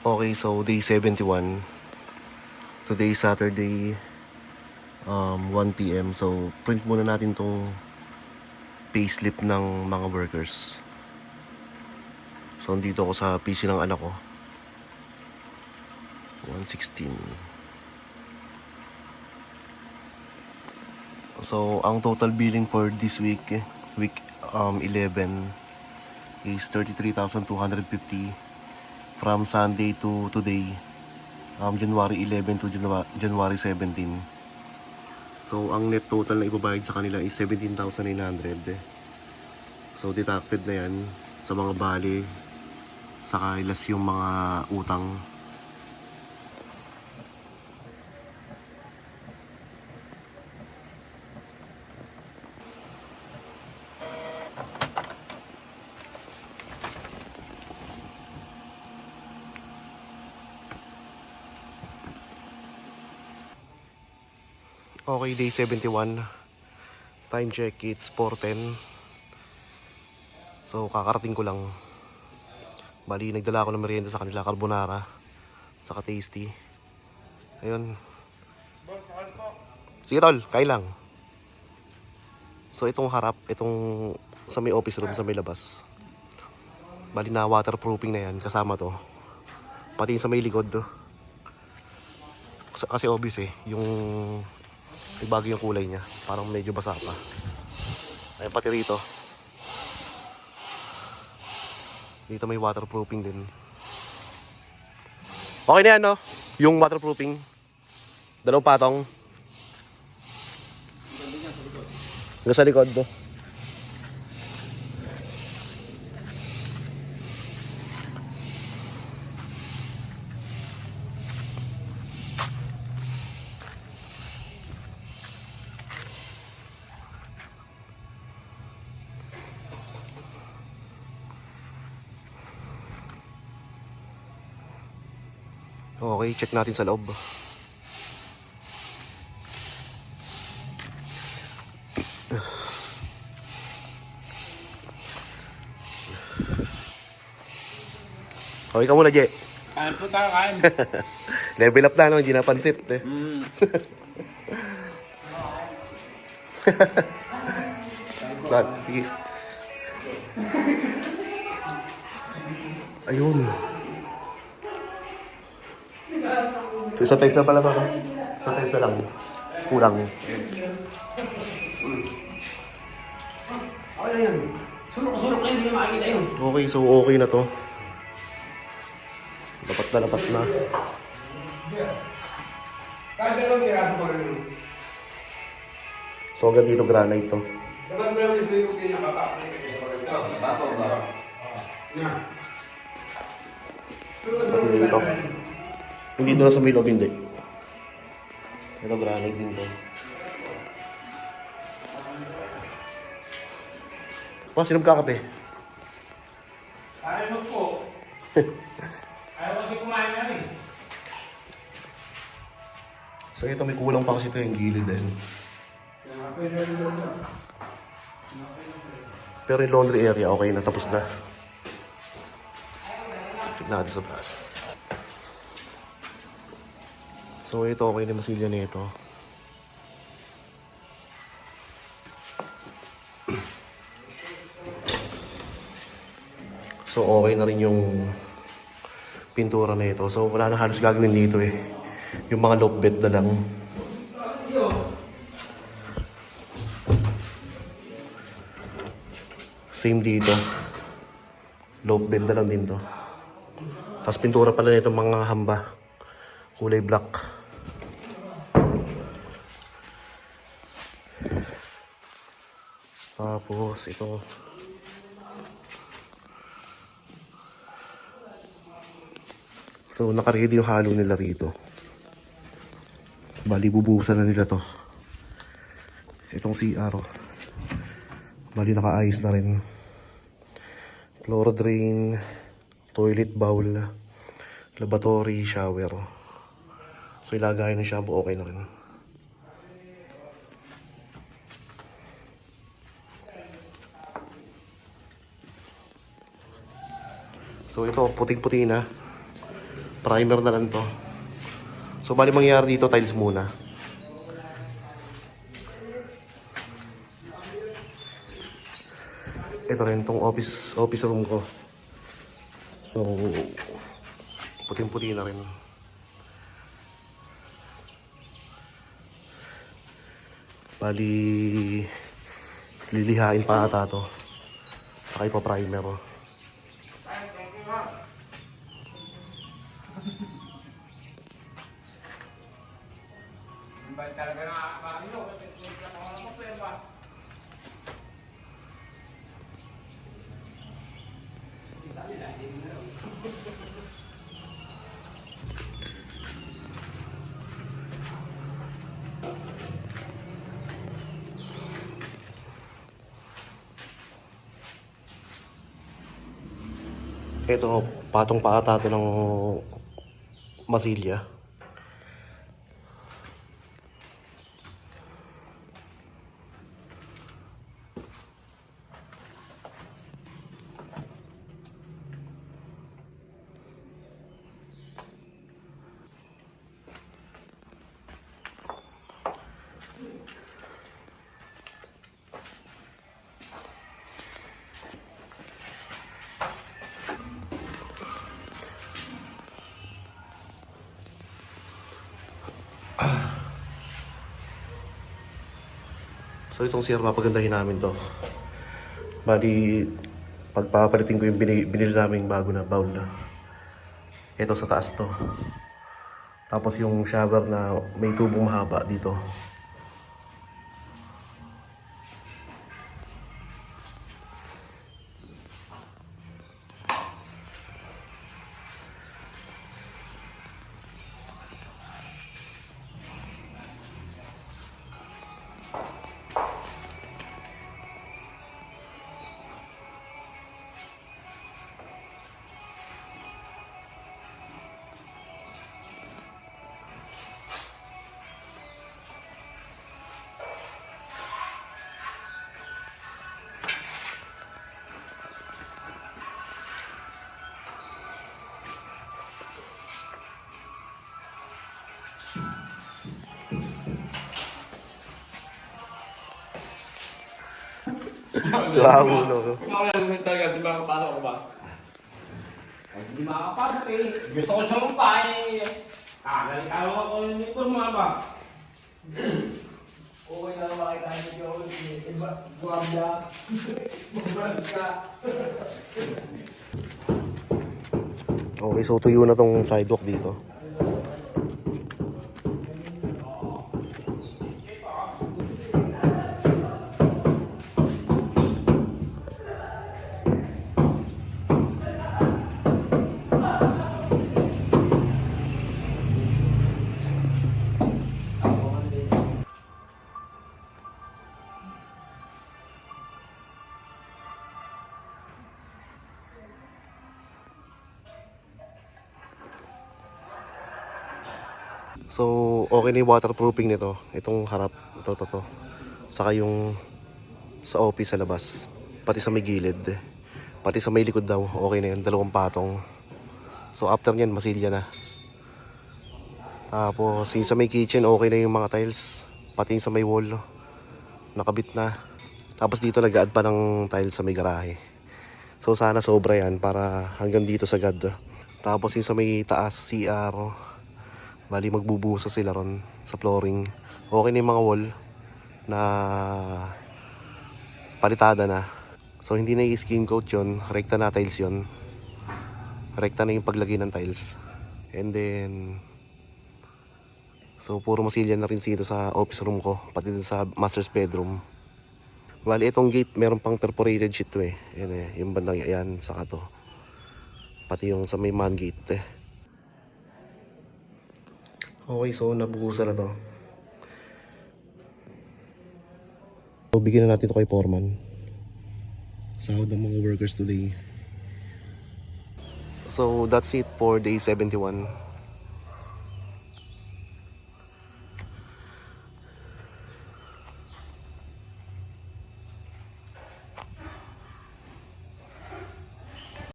Okay, so day 71. Today Saturday, 1 PM. So, print muna natin tong payslip ng mga workers. So, dito ako sa PC ng anak ko. 116. So, ang total billing for this week 11 is 33,250 from Sunday to today, January 11 to January 17. So, ang net total na ibabayad sa kanila is 17,900. So, deducted na yan sa mga bali, saka ilas yung mga utang. Okay, day 71. Time check, it's 4:10. So, kakarating ko lang. Bali, nagdala ako ng merienda sa kanila, carbonara, saka tasty. Ayun. Sige tol, kain lang. So, itong harap, itong sa may office room, sa may labas. Bali na waterproofing na yan, kasama to. Pati sa may likod to. Kasi obvious yung ibago yung kulay niya. Parang medyo basa pa. Ayun, pati rito. Dito may waterproofing din. Okay na yan, no? Yung waterproofing. Dalawang patong. Hanggang sa likod, no? Okay, check natin sa loob. Okay ka muna, Je. Kain po tayo, kain. Level up na, no? Hindi napansit, eh. Sige. Ayun. So, isa tayo pala ba? Isa tayo lang. Kurang. Okay lang yan. Sunok lang, hindi na makikita yun. Okay, so okay na to. Lapat na. Kada lang kaya ako rin. So hanggang dito granite to. Dapat mo lang ito yung kinakapapalay kasi ito. Bato ba? Yan. Pati dito. Hindi doon sa may loob, hindi. Ito granite din to. Pa, sino magkakape? Ayaw mo po. Ayaw kasi kumain na rin. So ito may kulang pa kasi ito yung gilid din. Pero yung laundry area okay na, tapos na. Check natin sa taas. So ito okay na masilya na ito. So okay na rin yung pintura na ito. So wala na halos gagawin dito eh. Yung mga loft bed na lang. Same dito. Loft bed na lang din to. Tapos pintura pala nito mga hamba. Kulay black. Tapos ito. So nakaready yung halo nila rito. Bali bubuhusan na nila to. Itong CR. Bali nakaayos na rin. Floor drain, toilet bowl, lavatory, shower. So ilagay ng shampoo okay na rin. So ito, puting-puti na. Primer na lang to. So bali mangyayari dito, tiles muna. Ito rin tong office room ko. So puting-puti na rin. Bali lilihain pa ata to. Saka ipa-primer. Ito, patong pa ata ito ng masilya. So itong CR, papagandahin namin to. Bali, pagpapalitin ko yung binili naming bago na bowl na. Ito sa taas to. Tapos yung shower na may tubong mahaba dito. Grabe no. Kumakalang talaga, di ba kapalo ko ba? Ay, hindi makakapasok eh. Gusto ko sumpa eh. Galing ako yung uniform mga ba? Okay na makita niyo yung iba, guwabya. Mabrad ka. Okay, so tuyo na tong sidewalk dito. So, okay na yung waterproofing nito. Itong harap, ito. Saka yung sa office sa labas. Pati sa may gilid. Pati sa may likod daw, okay na yun. 2 patong. So, after nyan, masilya na. Tapos, yung sa may kitchen, okay na yung mga tiles. Pati yung sa may wall, nakabit na. Tapos dito, nag-add pa ng tiles sa may garahe. So, sana sobra yan para hanggang dito sa gad. Tapos yung sa may taas, CR. Bali magbubuhos sila ron sa flooring. Okay na yung mga wall na palitada na. So hindi na i-skin coat yun. Rekta na tiles yun. Rekta na yung paglagay ng tiles. And then so puro masilya na rin dito sa office room ko. Pati din sa master's bedroom. Bali itong gate meron pang perforated sheet to eh. Yan eh. Yung bandang yan saka to. Pati yung sa may man gate eh. Okay, so nabuhusan na to. So, bigyan na natin ito kay Foreman. Sahod ng mga workers today. So, that's it for day 71.